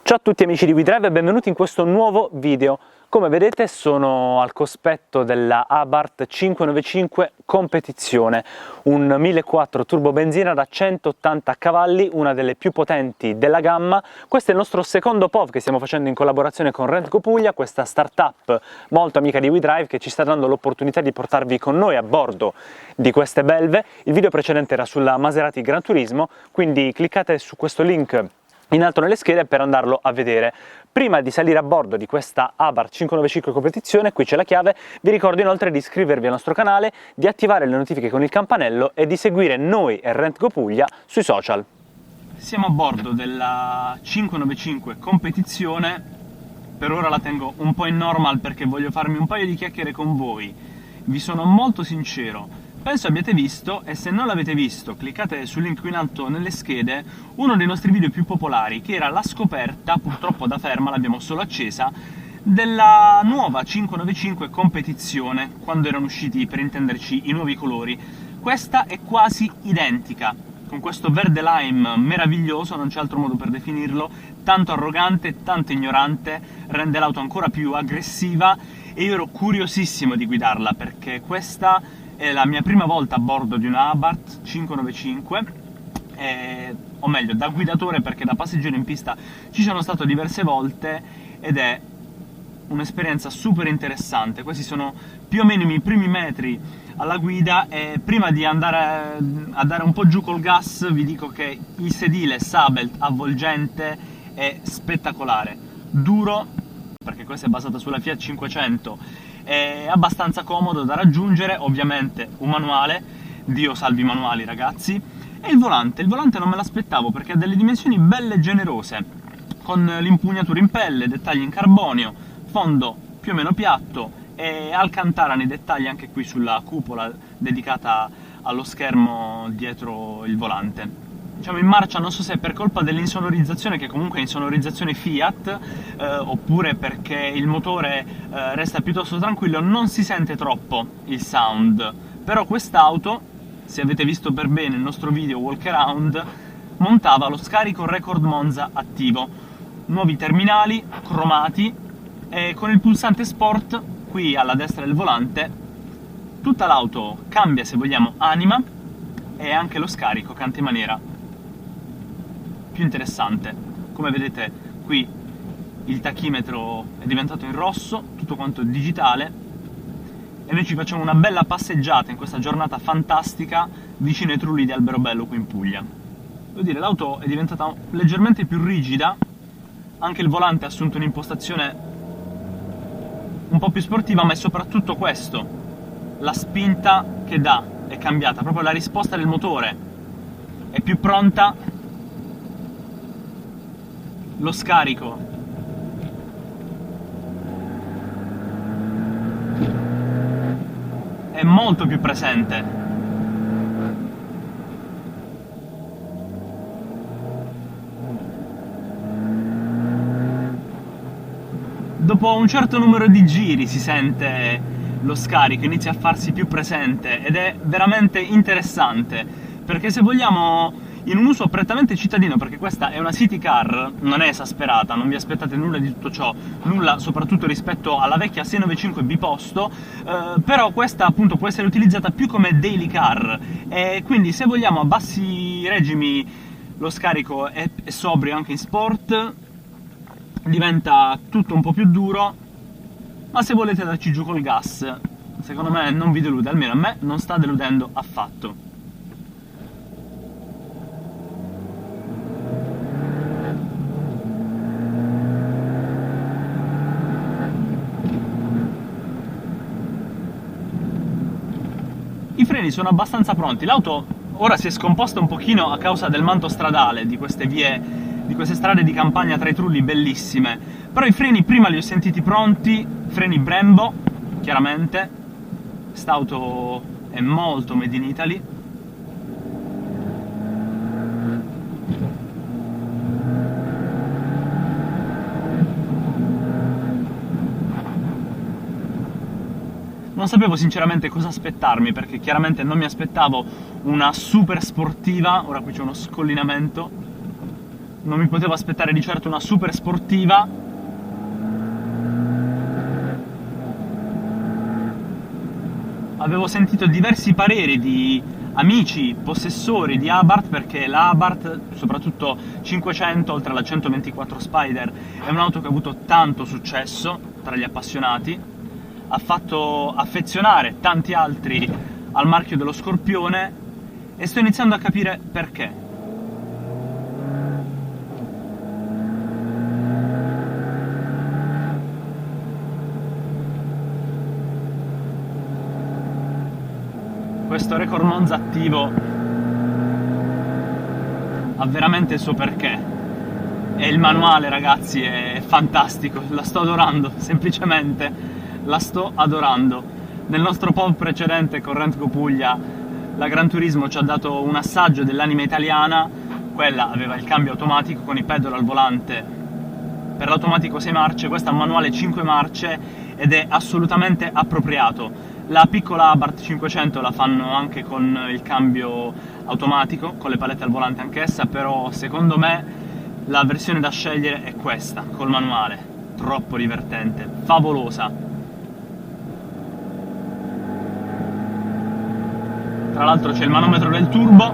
Ciao a tutti amici di WeDrive e benvenuti in questo nuovo video. Come vedete sono al cospetto della Abarth 595 Competizione, un 1.4 turbo benzina da 180 cavalli, una delle più potenti della gamma. Questo è il nostro secondo POV che stiamo facendo in collaborazione con Rentco Puglia, questa startup molto amica di WeDrive che ci sta dando l'opportunità di portarvi con noi a bordo di queste belve. Il video precedente era sulla Maserati Gran Turismo, quindi cliccate su questo link in alto nelle schede per andarlo a vedere. Prima di salire a bordo di questa Abarth 595 Competizione, qui c'è la chiave, vi ricordo inoltre di iscrivervi al nostro canale, di attivare le notifiche con il campanello e di seguire noi e Rentco Puglia sui social. Siamo a bordo della 595 Competizione, per ora la tengo un po' in normal perché voglio farmi un paio di chiacchiere con voi. Vi sono molto sincero. Penso abbiate visto, e se non l'avete visto cliccate sul link qui in alto nelle schede, uno dei nostri video più popolari, che era la scoperta, purtroppo da ferma, l'abbiamo solo accesa, della nuova 595 Competizione, quando erano usciti, per intenderci, i nuovi colori. Questa è quasi identica, con questo verde lime meraviglioso, non c'è altro modo per definirlo, tanto arrogante, tanto ignorante, rende l'auto ancora più aggressiva, e io ero curiosissimo di guidarla, perché questa è la mia prima volta a bordo di una Abarth 595, o meglio, da guidatore, perché da passeggero in pista ci sono stato diverse volte, ed è un'esperienza super interessante. Questi sono più o meno i miei primi metri alla guida, e prima di andare a dare un po' giù col gas vi dico che il sedile Sabelt avvolgente è spettacolare, duro, perché questa è basata sulla Fiat 500, è abbastanza comodo da raggiungere, ovviamente un manuale, Dio salvi i manuali ragazzi, e il volante non me l'aspettavo perché ha delle dimensioni belle generose, con l'impugnatura in pelle, dettagli in carbonio, fondo più o meno piatto, e Alcantara nei dettagli anche qui sulla cupola dedicata allo schermo dietro il volante. Diciamo in marcia, non so se è per colpa dell'insonorizzazione, che comunque è insonorizzazione Fiat, oppure perché il motore resta piuttosto tranquillo, non si sente troppo il sound. Però quest'auto, se avete visto per bene il nostro video walk around, montava lo scarico Record Monza attivo, nuovi terminali cromati, e con il pulsante Sport qui alla destra del volante tutta l'auto cambia, se vogliamo, anima, e anche lo scarico canta in maniera più interessante. Come vedete qui il tachimetro è diventato in rosso, tutto quanto digitale, e noi ci facciamo una bella passeggiata in questa giornata fantastica vicino ai Trulli di Alberobello qui in Puglia. Devo dire, l'auto è diventata leggermente più rigida, anche il volante ha assunto un'impostazione un po' più sportiva, ma è soprattutto questo, la spinta che dà è cambiata, proprio la risposta del motore è più pronta, lo scarico è molto più presente. Dopo un certo numero di giri si sente lo scarico, inizia a farsi più presente, ed è veramente interessante, perché se vogliamo, in un uso prettamente cittadino, perché questa è una city car, non è esasperata, non vi aspettate nulla di tutto ciò, nulla soprattutto rispetto alla vecchia 695 biposto, però questa appunto può essere utilizzata più come daily car, e quindi se vogliamo a bassi regimi lo scarico è sobrio anche in sport, diventa tutto un po' più duro, ma se volete darci giù col gas, secondo me non vi delude, almeno a me non sta deludendo affatto. I freni sono abbastanza pronti, l'auto ora si è scomposta un pochino a causa del manto stradale, di queste vie, di queste strade di campagna tra i Trulli bellissime, però i freni prima li ho sentiti pronti, freni Brembo, chiaramente, quest'auto è molto made in Italy. Non sapevo sinceramente cosa aspettarmi, perché chiaramente non mi aspettavo una super sportiva, ora qui c'è uno scollinamento, non mi potevo aspettare di certo una super sportiva. Avevo sentito diversi pareri di amici possessori di Abarth, perché la Abarth, soprattutto 500 oltre alla 124 Spider, è un'auto che ha avuto tanto successo tra gli appassionati, ha fatto affezionare tanti altri al marchio dello Scorpione, e sto iniziando a capire perché. Questo record Monza attivo ha veramente il suo perché, e il manuale, ragazzi, è fantastico, la sto adorando, semplicemente la sto adorando. Nel nostro pod precedente con Renko Puglia, la Gran Turismo ci ha dato un assaggio dell'anima italiana. Quella aveva il cambio automatico con i pedal al volante per l'automatico 6 marce, questa ha un manuale 5 marce ed è assolutamente appropriato. La piccola Abarth 500 la fanno anche con il cambio automatico, con le palette al volante anch'essa, però secondo me la versione da scegliere è questa, col manuale. Troppo divertente, favolosa. Tra l'altro c'è il manometro del turbo.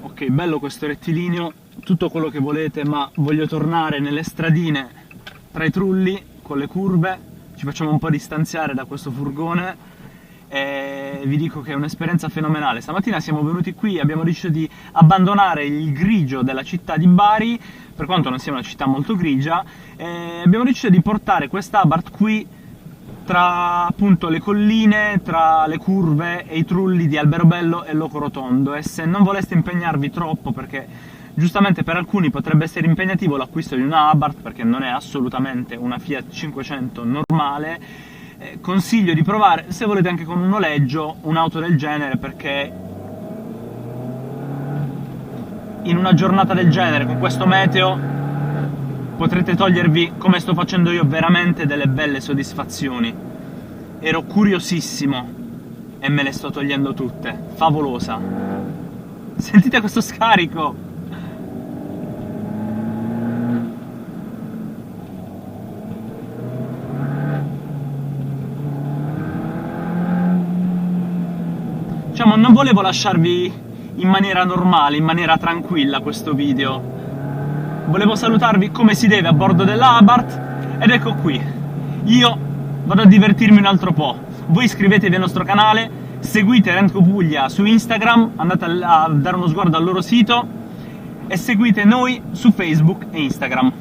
Ok, bello questo rettilineo, tutto quello che volete, ma voglio tornare nelle stradine tra i trulli, con le curve, ci facciamo un po' distanziare da questo furgone e vi dico che è un'esperienza fenomenale. Stamattina siamo venuti qui, abbiamo deciso di abbandonare il grigio della città di Bari, per quanto non sia una città molto grigia, e abbiamo deciso di portare questa Abarth qui tra appunto le colline, tra le curve e i trulli di Alberobello e Locorotondo, e se non voleste impegnarvi troppo, perché giustamente per alcuni potrebbe essere impegnativo l'acquisto di una Abarth, perché non è assolutamente una Fiat 500 normale, consiglio di provare, se volete anche con un noleggio, un'auto del genere, perché in una giornata del genere, con questo meteo, potrete togliervi, come sto facendo io, veramente delle belle soddisfazioni. Ero curiosissimo e me le sto togliendo tutte. Favolosa. Sentite questo scarico! Diciamo, non volevo lasciarvi in maniera normale, in maniera tranquilla questo video. Volevo salutarvi come si deve a bordo della Abarth, ed ecco qui. Io vado a divertirmi un altro po'. Voi iscrivetevi al nostro canale, seguite Renko Puglia su Instagram, andate a dare uno sguardo al loro sito e seguite noi su Facebook e Instagram.